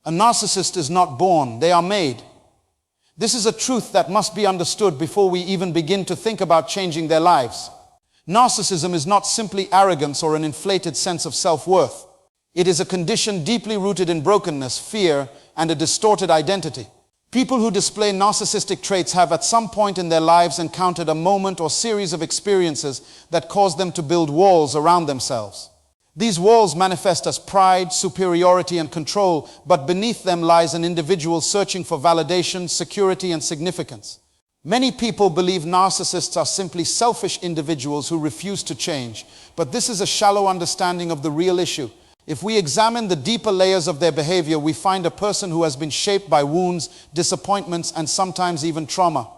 A narcissist is not born, they are made. This is a truth that must be understood before we even begin to think about changing their lives. Narcissism is not simply arrogance or an inflated sense of self-worth. It is a condition deeply rooted in brokenness, fear, and a distorted identity. People who display narcissistic traits have at some point in their lives encountered a moment or series of experiences that cause them to build walls around themselves. These walls manifest as pride, superiority, and control, but beneath them lies an individual searching for validation, security, and significance. Many people believe narcissists are simply selfish individuals who refuse to change, but this is a shallow understanding of the real issue. If we examine the deeper layers of their behavior, we find a person who has been shaped by wounds, disappointments, and sometimes even trauma.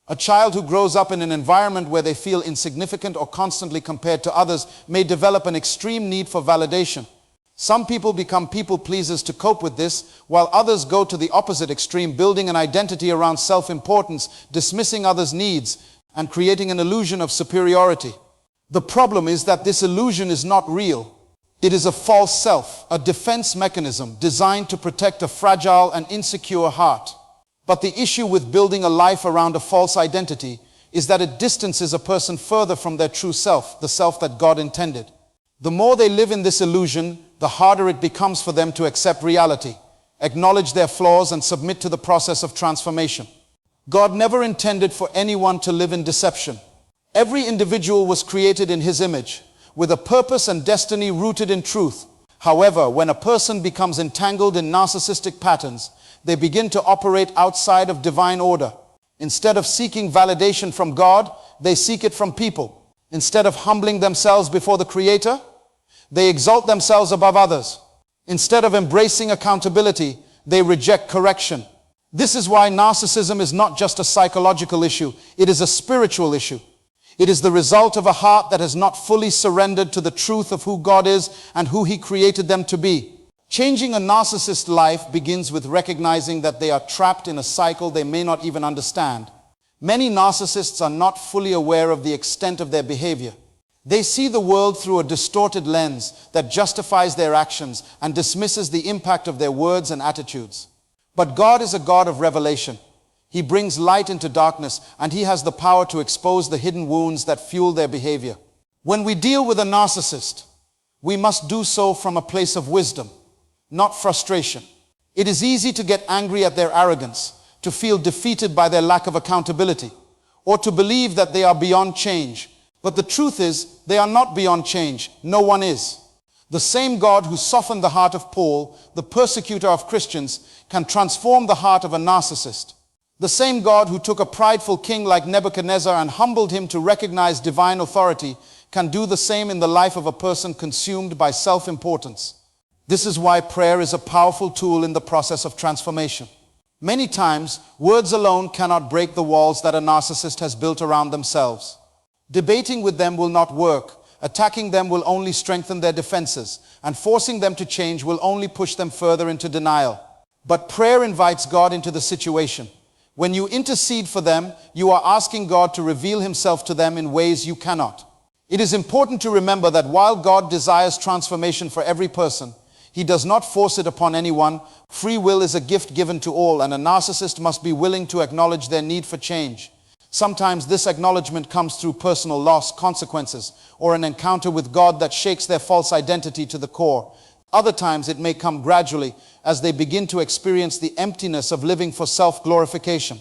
A child who grows up in an environment where they feel insignificant or constantly compared to others may develop an extreme need for validation. Some people become people pleasers to cope with this, while others go to the opposite extreme, building an identity around self-importance, dismissing others' needs, and creating an illusion of superiority. The problem is that this illusion is not real. It is a false self, a defense mechanism designed to protect a fragile and insecure heart. But the issue with building a life around a false identity is that it distances a person further from their true self, the self that God intended. The more they live in this illusion, the harder it becomes for them to accept reality, acknowledge their flaws, and submit to the process of transformation. God never intended for anyone to live in deception. Every individual was created in His image, with a purpose and destiny rooted in truth. However, when a person becomes entangled in narcissistic patterns, they begin to operate outside of divine order. Instead of seeking validation from God, they seek it from people. Instead of humbling themselves before the Creator, they exalt themselves above others. Instead of embracing accountability, they reject correction. This is why narcissism is not just a psychological issue, it is a spiritual issue. It is the result of a heart that has not fully surrendered to the truth of who God is and who He created them to be. Changing a narcissist's life begins with recognizing that they are trapped in a cycle they may not even understand. Many narcissists are not fully aware of the extent of their behavior. They see the world through a distorted lens that justifies their actions and dismisses the impact of their words and attitudes. But God is a God of revelation. He brings light into darkness, and He has the power to expose the hidden wounds that fuel their behavior. When we deal with a narcissist, we must do so from a place of wisdom, not frustration. It is easy to get angry at their arrogance, to feel defeated by their lack of accountability, or to believe that they are beyond change. But the truth is, they are not beyond change. No one is. The same God who softened the heart of Paul, the persecutor of Christians, can transform the heart of a narcissist. The same God who took a prideful king like Nebuchadnezzar and humbled him to recognize divine authority can do the same in the life of a person consumed by self-importance. This is why prayer is a powerful tool in the process of transformation. Many times, words alone cannot break the walls that a narcissist has built around themselves. Debating with them will not work. Attacking them will only strengthen their defenses, and forcing them to change will only push them further into denial. But prayer invites God into the situation. When you intercede for them, you are asking God to reveal Himself to them in ways you cannot. It is important to remember that while God desires transformation for every person, He does not force it upon anyone. Free will is a gift given to all, and a narcissist must be willing to acknowledge their need for change. Sometimes this acknowledgement comes through personal loss, consequences, or an encounter with God that shakes their false identity to the core. Other times it may come gradually as they begin to experience the emptiness of living for self-glorification.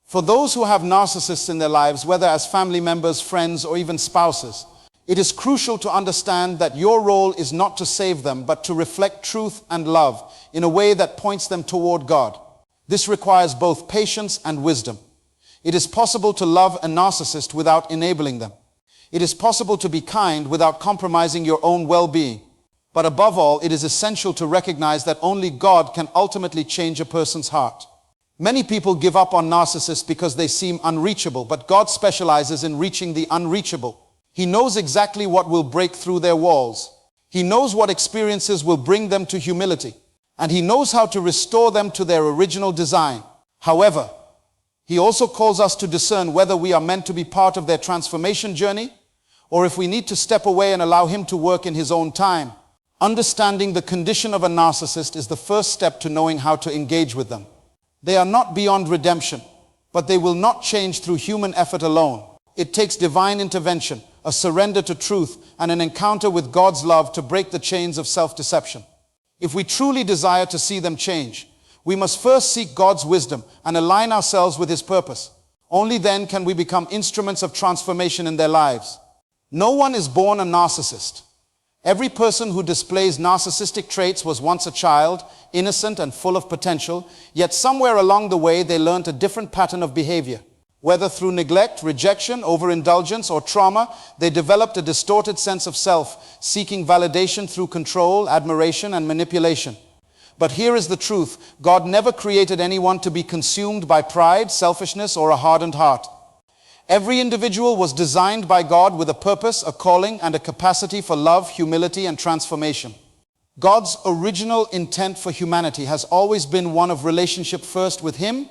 For those who have narcissists in their lives, whether as family members, friends, or even spouses, it is crucial to understand that your role is not to save them, but to reflect truth and love in a way that points them toward God. This requires both patience and wisdom. It is possible to love a narcissist without enabling them. It is possible to be kind without compromising your own well-being. But above all, it is essential to recognize that only God can ultimately change a person's heart. Many people give up on narcissists because they seem unreachable, but God specializes in reaching the unreachable. He knows exactly what will break through their walls. He knows what experiences will bring them to humility, and He knows how to restore them to their original design. However, He also calls us to discern whether we are meant to be part of their transformation journey, or if we need to step away and allow Him to work in His own time. Understanding the condition of a narcissist is the first step to knowing how to engage with them. They are not beyond redemption, but they will not change through human effort alone. It takes divine intervention, a surrender to truth, and an encounter with God's love to break the chains of self-deception. If we truly desire to see them change, we must first seek God's wisdom and align ourselves with His purpose. Only then can we become instruments of transformation in their lives. No one is born a narcissist. Every person who displays narcissistic traits was once a child, innocent and full of potential, yet somewhere along the way they learned a different pattern of behavior. Whether through neglect, rejection, overindulgence, or trauma, they developed a distorted sense of self, seeking validation through control, admiration, and manipulation. But here is the truth: God never created anyone to be consumed by pride, selfishness, or a hardened heart. Every individual was designed by God with a purpose, a calling, and a capacity for love, humility, and transformation. God's original intent for humanity has always been one of relationship, first with Him,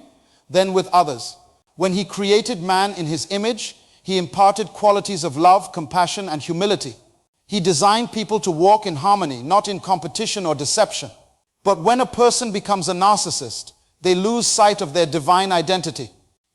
then with others. When He created man in His image, He imparted qualities of love, compassion, and humility. He designed people to walk in harmony, not in competition or deception. But when a person becomes a narcissist, they lose sight of their divine identity.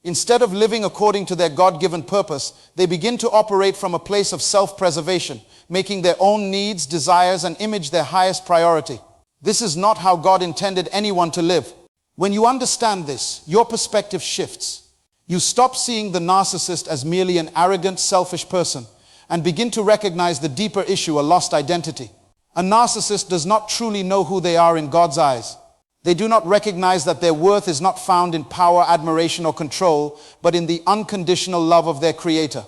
Instead of living according to their God-given purpose, they begin to operate from a place of self-preservation, making their own needs, desires, and image their highest priority. This is not how God intended anyone to live. When you understand this, your perspective shifts. You stop seeing the narcissist as merely an arrogant, selfish person and begin to recognize the deeper issue, a lost identity. A narcissist does not truly know who they are in God's eyes. They do not recognize that their worth is not found in power, admiration, or control, but in the unconditional love of their Creator.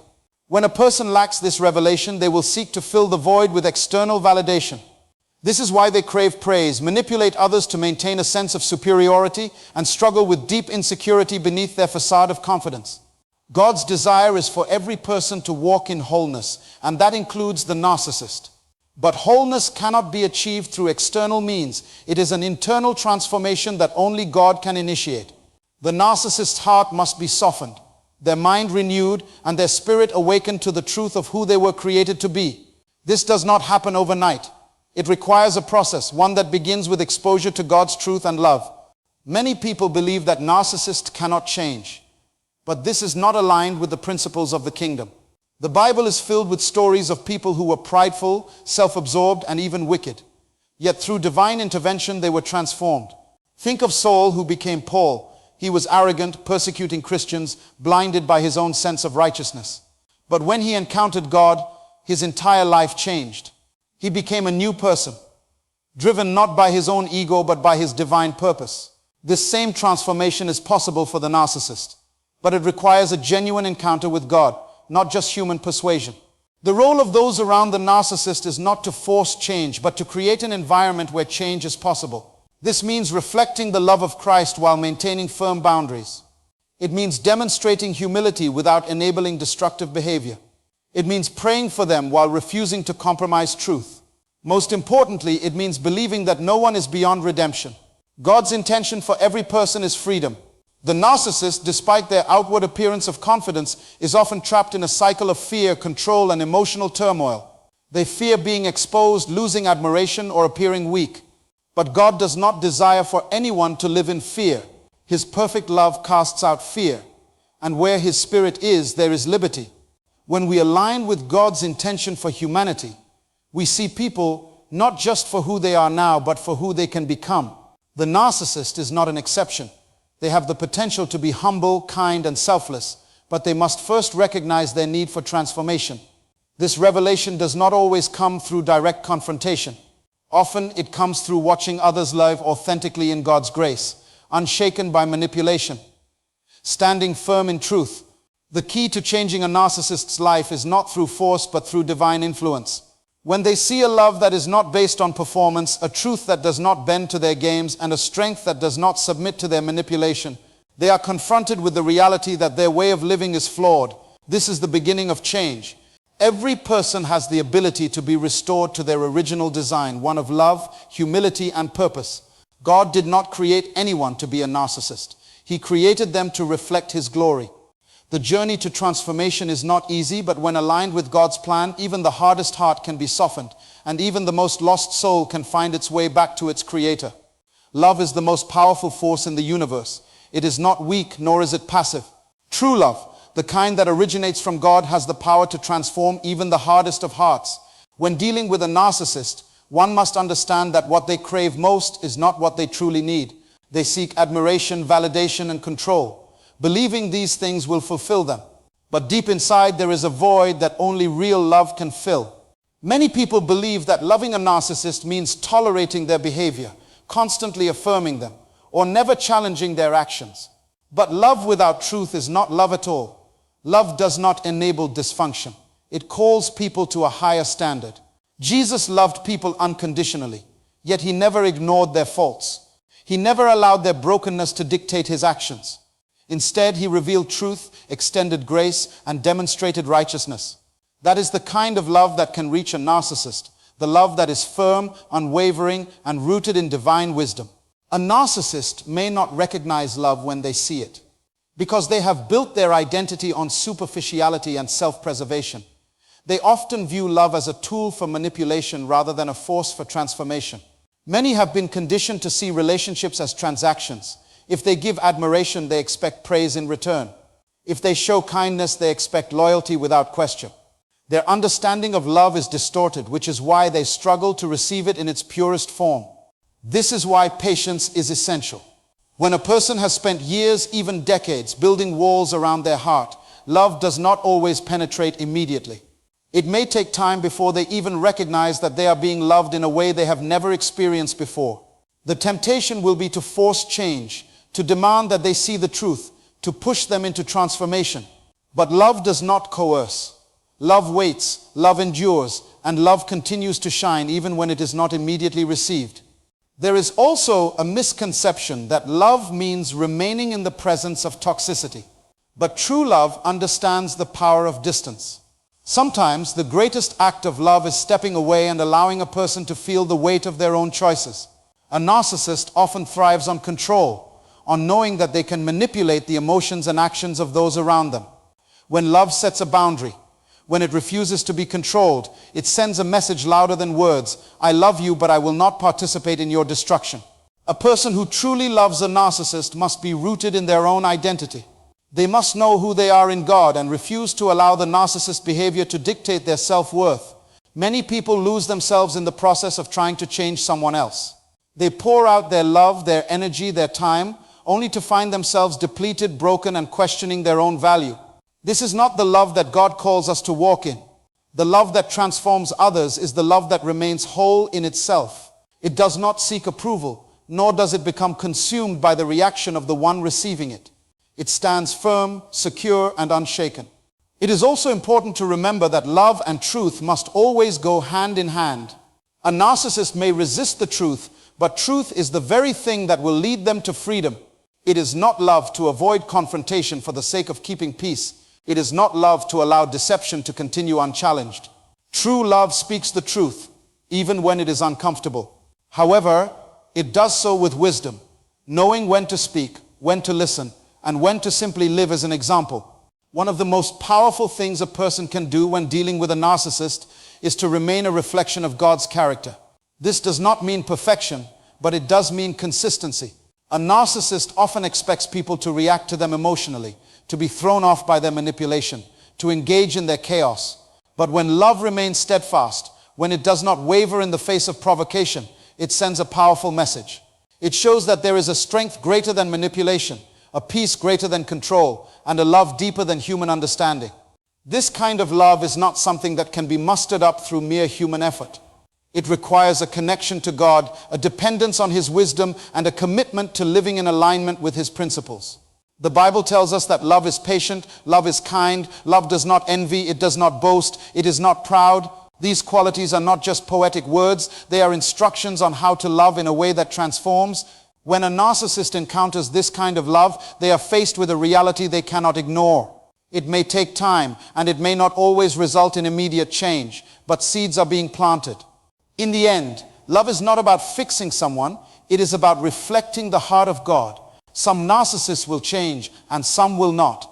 When a person lacks this revelation, they will seek to fill the void with external validation. This is why they crave praise, manipulate others to maintain a sense of superiority, and struggle with deep insecurity beneath their facade of confidence. God's desire is for every person to walk in wholeness, and that includes the narcissist. But wholeness cannot be achieved through external means. It is an internal transformation that only God can initiate. The narcissist's heart must be softened, their mind renewed, and their spirit awakened to the truth of who they were created to be. This does not happen overnight. It requires a process, one that begins with exposure to God's truth and love. Many people believe that narcissists cannot change, but this is not aligned with the principles of the kingdom. The Bible is filled with stories of people who were prideful, self-absorbed, and even wicked. Yet through divine intervention, they were transformed. Think of Saul, who became Paul. He was arrogant, persecuting Christians, blinded by his own sense of righteousness. But when he encountered God, his entire life changed. He became a new person, driven not by his own ego, but by his divine purpose. This same transformation is possible for the narcissist, but it requires a genuine encounter with God, not just human persuasion. The role of those around the narcissist is not to force change, but to create an environment where change is possible. This means reflecting the love of Christ while maintaining firm boundaries. It means demonstrating humility without enabling destructive behavior. It means praying for them while refusing to compromise truth. Most importantly, it means believing that no one is beyond redemption. God's intention for every person is freedom. The narcissist, despite their outward appearance of confidence, is often trapped in a cycle of fear, control, and emotional turmoil. They fear being exposed, losing admiration, or appearing weak. But God does not desire for anyone to live in fear. His perfect love casts out fear, and where His Spirit is, there is liberty. When we align with God's intention for humanity, we see people not just for who they are now, but for who they can become. The narcissist is not an exception. They have the potential to be humble, kind, and selfless, but they must first recognize their need for transformation. This revelation does not always come through direct confrontation. Often it comes through watching others live authentically in God's grace, unshaken by manipulation, standing firm in truth. The key to changing a narcissist's life is not through force, but through divine influence. When they see a love that is not based on performance, a truth that does not bend to their games, and a strength that does not submit to their manipulation, they are confronted with the reality that their way of living is flawed. This is the beginning of change. Every person has the ability to be restored to their original design, one of love, humility, and purpose. God did not create anyone to be a narcissist. He created them to reflect His glory. The journey to transformation is not easy, but when aligned with God's plan, even the hardest heart can be softened, and even the most lost soul can find its way back to its creator. Love is the most powerful force in the universe. It is not weak, nor is it passive. True love, the kind that originates from God, has the power to transform even the hardest of hearts. When dealing with a narcissist, one must understand that what they crave most is not what they truly need. They seek admiration, validation, and control, believing these things will fulfill them. But deep inside, there is a void that only real love can fill. Many people believe that loving a narcissist means tolerating their behavior, constantly affirming them, or never challenging their actions. But love without truth is not love at all. Love does not enable dysfunction. It calls people to a higher standard. Jesus loved people unconditionally, yet he never ignored their faults. He never allowed their brokenness to dictate his actions. Instead, he revealed truth, extended grace, and demonstrated righteousness. That is the kind of love that can reach a narcissist, the love that is firm, unwavering, and rooted in divine wisdom. A narcissist may not recognize love when they see it, because they have built their identity on superficiality and self-preservation. They often view love as a tool for manipulation rather than a force for transformation. Many have been conditioned to see relationships as transactions. If they give admiration, they expect praise in return. If they show kindness, they expect loyalty without question. Their understanding of love is distorted, which is why they struggle to receive it in its purest form. This is why patience is essential. When a person has spent years, even decades, building walls around their heart, love does not always penetrate immediately. It may take time before they even recognize that they are being loved in a way they have never experienced before. The temptation will be to force change, to demand that they see the truth, to push them into transformation. But love does not coerce. Love waits, love endures, and love continues to shine even when it is not immediately received. There is also a misconception that love means remaining in the presence of toxicity. But true love understands the power of distance. Sometimes the greatest act of love is stepping away and allowing a person to feel the weight of their own choices. A narcissist often thrives on control, on knowing that they can manipulate the emotions and actions of those around them. When love sets a boundary, when it refuses to be controlled, it sends a message louder than words. I love you, but I will not participate in your destruction. A person who truly loves a narcissist must be rooted in their own identity. They must know who they are in God and refuse to allow the narcissist behavior to dictate their self-worth. Many people lose themselves in the process of trying to change someone else. They pour out their love, their energy, their time, only to find themselves depleted, broken, and questioning their own value. This is not the love that God calls us to walk in. The love that transforms others is the love that remains whole in itself. It does not seek approval, nor does it become consumed by the reaction of the one receiving it. It stands firm, secure, and unshaken. It is also important to remember that love and truth must always go hand in hand. A narcissist may resist the truth, but truth is the very thing that will lead them to freedom. It is not love to avoid confrontation for the sake of keeping peace. It is not love to allow deception to continue unchallenged. True love speaks the truth, even when it is uncomfortable. However, it does so with wisdom, knowing when to speak, when to listen, and when to simply live as an example. One of the most powerful things a person can do when dealing with a narcissist is to remain a reflection of God's character. This does not mean perfection, but it does mean consistency. A narcissist often expects people to react to them emotionally, to be thrown off by their manipulation, to engage in their chaos. But when love remains steadfast, when it does not waver in the face of provocation, it sends a powerful message. It shows that there is a strength greater than manipulation, a peace greater than control, and a love deeper than human understanding. This kind of love is not something that can be mustered up through mere human effort. It requires a connection to God, a dependence on His wisdom, and a commitment to living in alignment with His principles. The Bible tells us that love is patient, love is kind, love does not envy, it does not boast, it is not proud. These qualities are not just poetic words, they are instructions on how to love in a way that transforms. When a narcissist encounters this kind of love, they are faced with a reality they cannot ignore. It may take time, and it may not always result in immediate change, but seeds are being planted. In the end, love is not about fixing someone, it is about reflecting the heart of God. Some narcissists will change, and some will not.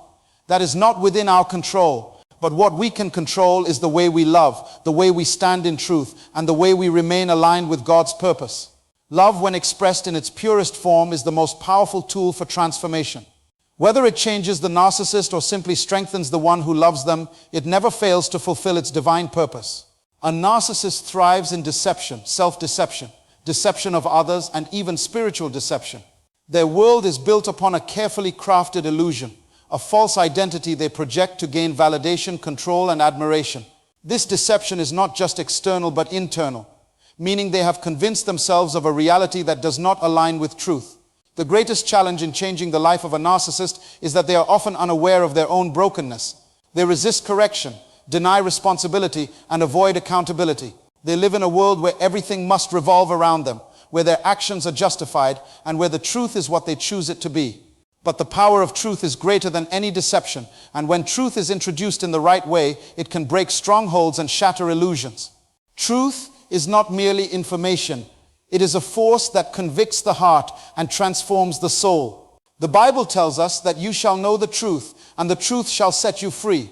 That is not within our control, But what we can control is the way we love, the way we stand in truth, and the way we remain aligned with God's purpose. Love, when expressed in its purest form, is the most powerful tool for transformation. Whether it changes the narcissist or simply strengthens the one who loves them, it never fails to fulfill its divine purpose. A narcissist thrives in deception, self-deception, deception of others, and even spiritual deception. Their world is built upon a carefully crafted illusion, a false identity they project to gain validation, control, and admiration. This deception is not just external but internal, meaning they have convinced themselves of a reality that does not align with truth. The greatest challenge in changing the life of a narcissist is that they are often unaware of their own brokenness. They resist correction, deny responsibility, and avoid accountability. They live in a world where everything must revolve around them, where their actions are justified, and where the truth is what they choose it to be. But the power of truth is greater than any deception, and when truth is introduced in the right way, it can break strongholds and shatter illusions. Truth is not merely information. It is a force that convicts the heart and transforms the soul. The Bible tells us that you shall know the truth, and the truth shall set you free.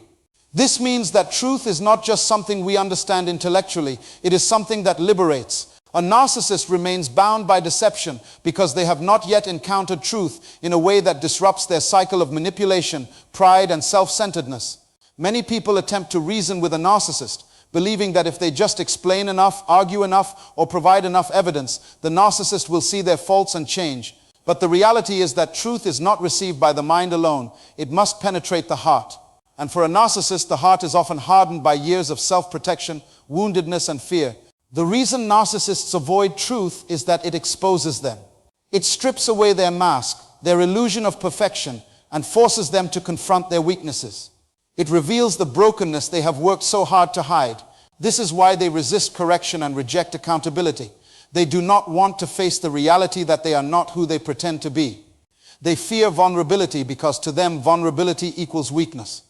This means that truth is not just something we understand intellectually. It is something that liberates. A narcissist remains bound by deception because they have not yet encountered truth in a way that disrupts their cycle of manipulation, pride, and self-centeredness. Many people attempt to reason with a narcissist, believing that if they just explain enough, argue enough, or provide enough evidence, the narcissist will see their faults and change. But the reality is that truth is not received by the mind alone. It must penetrate the heart. And for a narcissist, the heart is often hardened by years of self-protection, woundedness, and fear. The reason narcissists avoid truth is that it exposes them. It strips away their mask, their illusion of perfection, and forces them to confront their weaknesses. It reveals the brokenness they have worked so hard to hide. This is why they resist correction and reject accountability. They do not want to face the reality that they are not who they pretend to be. They fear vulnerability because to them vulnerability equals weakness.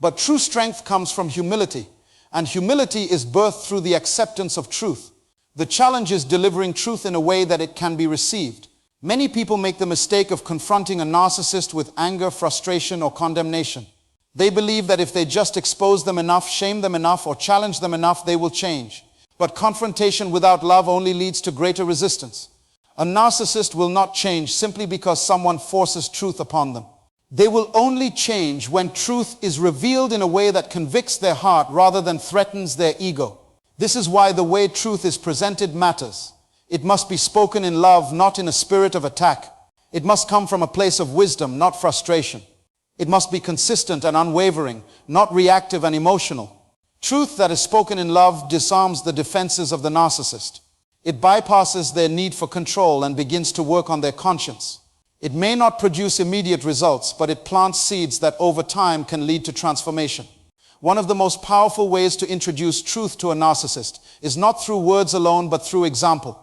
But true strength comes from humility, and humility is birthed through the acceptance of truth. The challenge is delivering truth in a way that it can be received. Many people make the mistake of confronting a narcissist with anger, frustration, or condemnation. They believe that if they just expose them enough, shame them enough, or challenge them enough, they will change. But confrontation without love only leads to greater resistance. A narcissist will not change simply because someone forces truth upon them. They will only change when truth is revealed in a way that convicts their heart rather than threatens their ego. This is why the way truth is presented matters. It must be spoken in love, not in a spirit of attack. It must come from a place of wisdom, not frustration. It must be consistent and unwavering, not reactive and emotional. Truth that is spoken in love disarms the defenses of the narcissist. It bypasses their need for control and begins to work on their conscience. It may not produce immediate results, but it plants seeds that over time can lead to transformation. One of the most powerful ways to introduce truth to a narcissist is not through words alone, but through example.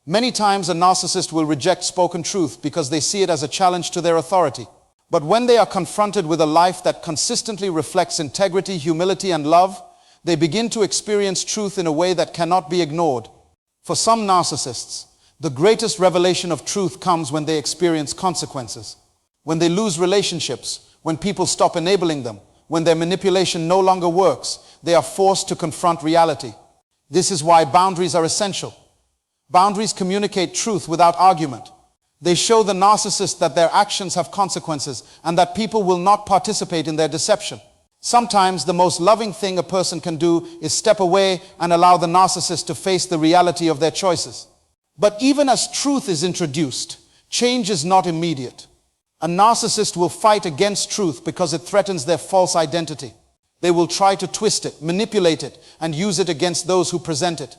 Many times a narcissist will reject spoken truth because they see it as a challenge to their authority. But when they are confronted with a life that consistently reflects integrity, humility, and love, they begin to experience truth in a way that cannot be ignored. For some narcissists, the greatest revelation of truth comes when they experience consequences. When they lose relationships, when people stop enabling them, when their manipulation no longer works, they are forced to confront reality. This is why boundaries are essential. Boundaries communicate truth without argument. They show the narcissist that their actions have consequences and that people will not participate in their deception. Sometimes the most loving thing a person can do is step away and allow the narcissist to face the reality of their choices. But even as truth is introduced, change is not immediate. A narcissist will fight against truth because it threatens their false identity. They will try to twist it, manipulate it, and use it against those who present it.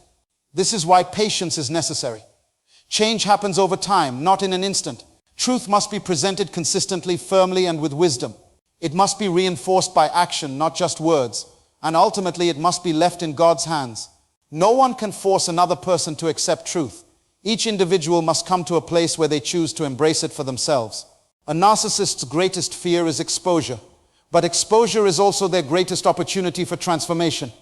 This is why patience is necessary. Change happens over time, not in an instant. Truth must be presented consistently, firmly, and with wisdom. It must be reinforced by action, not just words. And ultimately, it must be left in God's hands. No one can force another person to accept truth. Each individual must come to a place where they choose to embrace it for themselves. A narcissist's greatest fear is exposure, but exposure is also their greatest opportunity for transformation.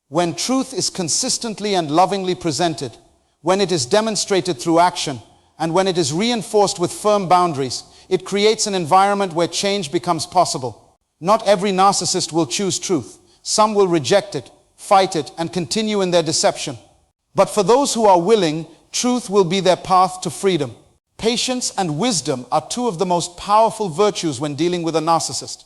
When truth is consistently and lovingly presented, when it is demonstrated through action, and when it is reinforced with firm boundaries, it creates an environment where change becomes possible. Not every narcissist will choose truth. Some will reject it, fight it, and continue in their deception. But for those who are willing, truth will be their path to freedom. Patience and wisdom are two of the most powerful virtues when dealing with a narcissist.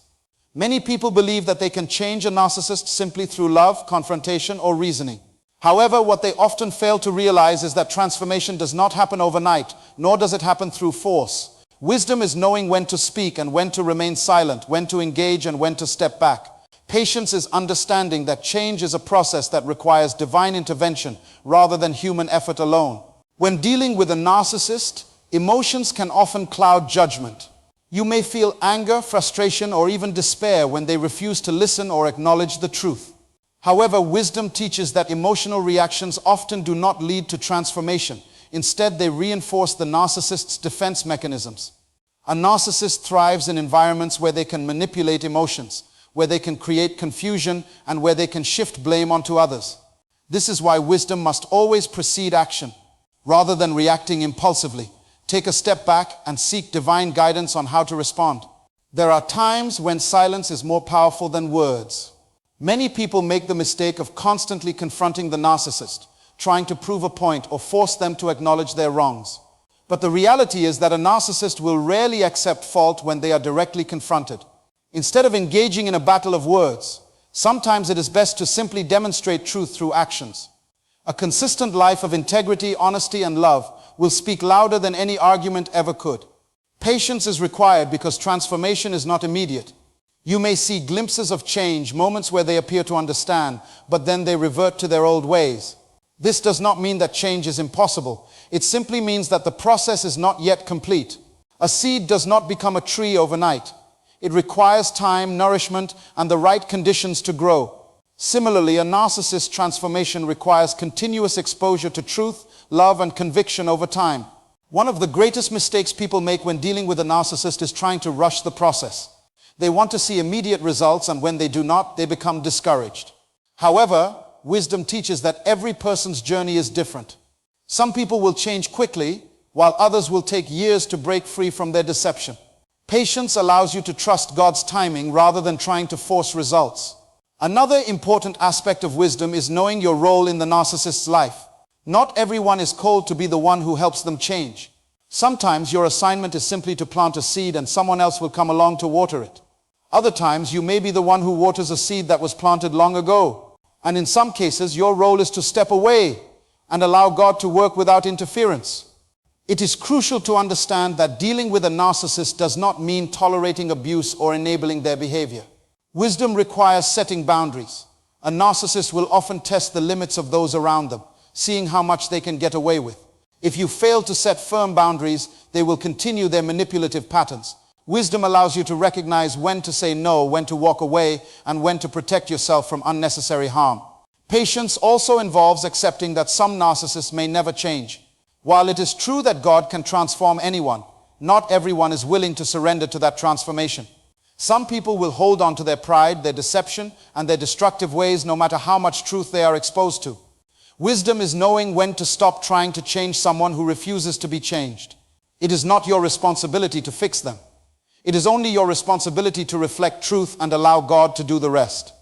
Many people believe that they can change a narcissist simply through love, confrontation, or reasoning. However, what they often fail to realize is that transformation does not happen overnight, nor does it happen through force. Wisdom is knowing when to speak and when to remain silent, when to engage and when to step back. Patience is understanding that change is a process that requires divine intervention rather than human effort alone. When dealing with a narcissist, emotions can often cloud judgment. You may feel anger, frustration, or even despair when they refuse to listen or acknowledge the truth. However, wisdom teaches that emotional reactions often do not lead to transformation. Instead, they reinforce the narcissist's defense mechanisms. A narcissist thrives in environments where they can manipulate emotions, where they can create confusion, and where they can shift blame onto others. This is why wisdom must always precede action. Rather than reacting impulsively, take a step back and seek divine guidance on how to respond. There are times when silence is more powerful than words. Many people make the mistake of constantly confronting the narcissist, trying to prove a point or force them to acknowledge their wrongs. But the reality is that a narcissist will rarely accept fault when they are directly confronted. Instead of engaging in a battle of words, sometimes it is best to simply demonstrate truth through actions. A consistent life of integrity, honesty, and love will speak louder than any argument ever could. Patience is required because transformation is not immediate. You may see glimpses of change, moments where they appear to understand, but then they revert to their old ways. This does not mean that change is impossible. It simply means that the process is not yet complete. A seed does not become a tree overnight. It requires time, nourishment, and the right conditions to grow. Similarly, a narcissist transformation requires continuous exposure to truth, love, and conviction over time. One of the greatest mistakes people make when dealing with a narcissist is trying to rush the process. They want to see immediate results, and when they do not, they become discouraged. However, wisdom teaches that every person's journey is different. Some people will change quickly, while others will take years to break free from their deception. Patience allows you to trust God's timing rather than trying to force results. Another important aspect of wisdom is knowing your role in the narcissist's life. Not everyone is called to be the one who helps them change. Sometimes your assignment is simply to plant a seed and someone else will come along to water it. Other times you may be the one who waters a seed that was planted long ago. And in some cases, your role is to step away and allow God to work without interference. It is crucial to understand that dealing with a narcissist does not mean tolerating abuse or enabling their behavior. Wisdom requires setting boundaries. A narcissist will often test the limits of those around them, seeing how much they can get away with. If you fail to set firm boundaries, they will continue their manipulative patterns. Wisdom allows you to recognize when to say no, when to walk away, and when to protect yourself from unnecessary harm. Patience also involves accepting that some narcissists may never change. While it is true that God can transform anyone, not everyone is willing to surrender to that transformation. Some people will hold on to their pride, their deception, and their destructive ways no matter how much truth they are exposed to. Wisdom is knowing when to stop trying to change someone who refuses to be changed. It is not your responsibility to fix them. It is only your responsibility to reflect truth and allow God to do the rest.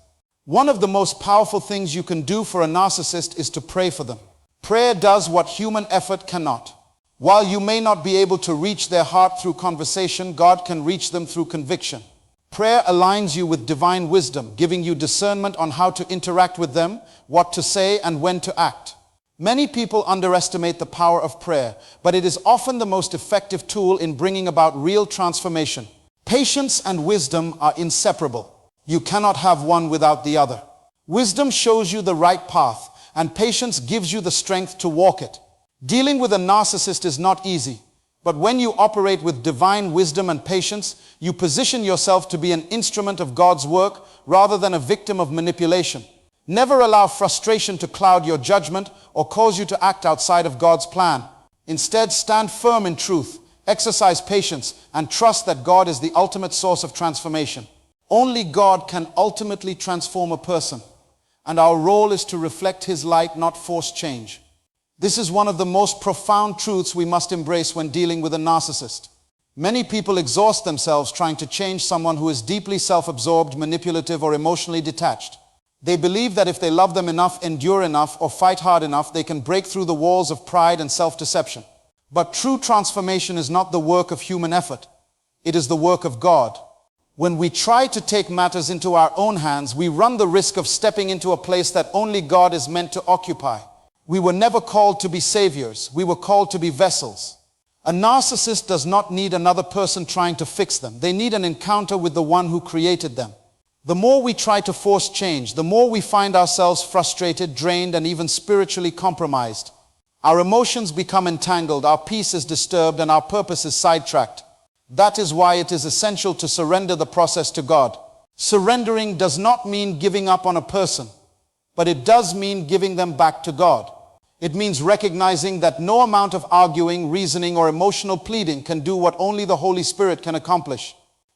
One of the most powerful things you can do for a narcissist is to pray for them. Prayer does what human effort cannot. While you may not be able to reach their heart through conversation, God can reach them through conviction. Prayer aligns you with divine wisdom, giving you discernment on how to interact with them, what to say, and when to act. Many people underestimate the power of prayer, but it is often the most effective tool in bringing about real transformation. Patience and wisdom are inseparable. You cannot have one without the other. Wisdom shows you the right path, and patience gives you the strength to walk it. Dealing with a narcissist is not easy, but when you operate with divine wisdom and patience, you position yourself to be an instrument of God's work rather than a victim of manipulation. Never allow frustration to cloud your judgment or cause you to act outside of God's plan. Instead, stand firm in truth, exercise patience, and trust that God is the ultimate source of transformation. Only God can ultimately transform a person, and our role is to reflect His light, not force change. This is one of the most profound truths we must embrace when dealing with a narcissist. Many people exhaust themselves trying to change someone who is deeply self-absorbed, manipulative, or emotionally detached. They believe that if they love them enough, endure enough, or fight hard enough, they can break through the walls of pride and self-deception. But true transformation is not the work of human effort. It is the work of God. When we try to take matters into our own hands, we run the risk of stepping into a place that only God is meant to occupy. We were never called to be saviors. We were called to be vessels. A narcissist does not need another person trying to fix them. They need an encounter with the one who created them. The more we try to force change, the more we find ourselves frustrated, drained, and even spiritually compromised. Our emotions become entangled, our peace is disturbed, and our purpose is sidetracked. That is why it is essential to surrender the process to God. Surrendering does not mean giving up on a person, but it does mean giving them back to God. It means recognizing that no amount of arguing, reasoning, or emotional pleading can do what only the Holy Spirit can accomplish.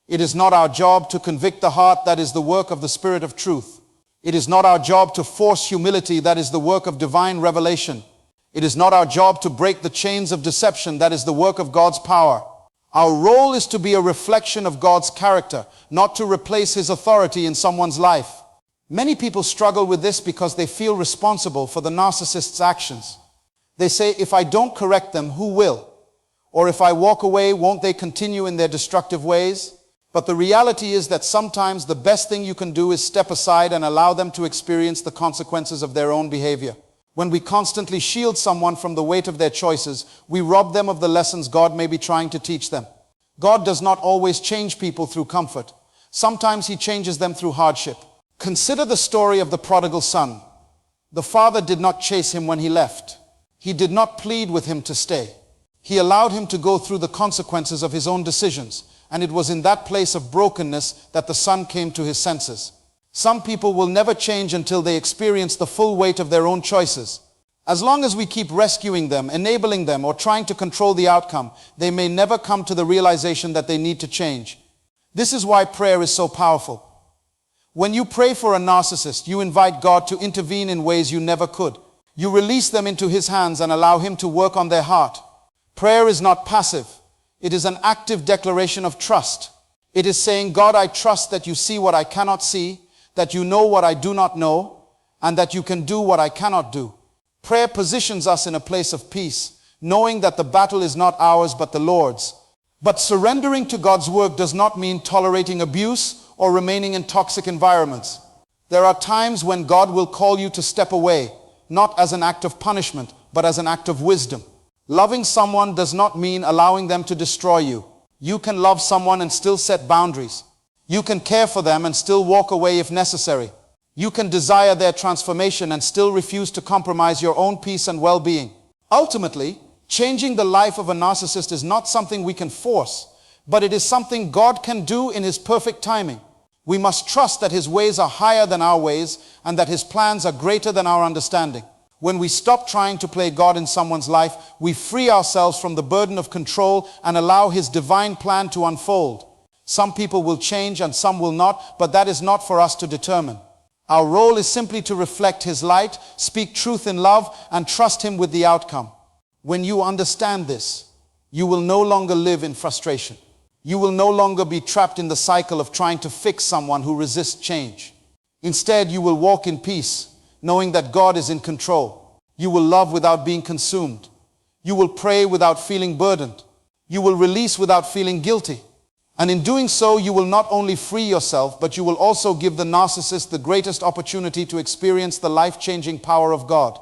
It is not our job to convict the heart. That is the work of the Spirit of truth. It is not our job to force humility. That is the work of divine revelation. It is not our job to break the chains of deception. That is the work of God's power. Our role is to be a reflection of God's character, not to replace His authority in someone's life. Many people struggle with this because they feel responsible for the narcissist's actions. They say, if I don't correct them, who will? Or if I walk away, won't they continue in their destructive ways? But the reality is that sometimes the best thing you can do is step aside and allow them to experience the consequences of their own behavior. When we constantly shield someone from the weight of their choices, we rob them of the lessons God may be trying to teach them. God does not always change people through comfort. Sometimes He changes them through hardship. Consider the story of the prodigal son. The father did not chase him when he left. He did not plead with him to stay. He allowed him to go through the consequences of his own decisions. And it was in that place of brokenness that the son came to his senses. Some people will never change until they experience the full weight of their own choices. As long as we keep rescuing them, enabling them, or trying to control the outcome, they may never come to the realization that they need to change. This is why prayer is so powerful. When you pray for a narcissist, you invite God to intervene in ways you never could. You release them into His hands and allow Him to work on their heart. Prayer is not passive. It is an active declaration of trust. It is saying, God, I trust that you see what I cannot see, that you know what I do not know, and that you can do what I cannot do. Prayer positions us in a place of peace, knowing that the battle is not ours but the Lord's. But surrendering to God's work does not mean tolerating abuse or remaining in toxic environments. There are times when God will call you to step away, not as an act of punishment, but as an act of wisdom. Loving someone does not mean allowing them to destroy you. You can love someone and still set boundaries. You can care for them and still walk away if necessary. You can desire their transformation and still refuse to compromise your own peace and well-being. Ultimately, changing the life of a narcissist is not something we can force, but it is something God can do in His perfect timing. We must trust that His ways are higher than our ways and that His plans are greater than our understanding. When we stop trying to play God in someone's life, we free ourselves from the burden of control and allow His divine plan to unfold. Some people will change and some will not, but that is not for us to determine. Our role is simply to reflect His light, speak truth in love, and trust Him with the outcome. When you understand this, you will no longer live in frustration. You will no longer be trapped in the cycle of trying to fix someone who resists change. Instead, you will walk in peace, knowing that God is in control. You will love without being consumed. You will pray without feeling burdened. You will release without feeling guilty. And in doing so, you will not only free yourself, but you will also give the narcissist the greatest opportunity to experience the life-changing power of God.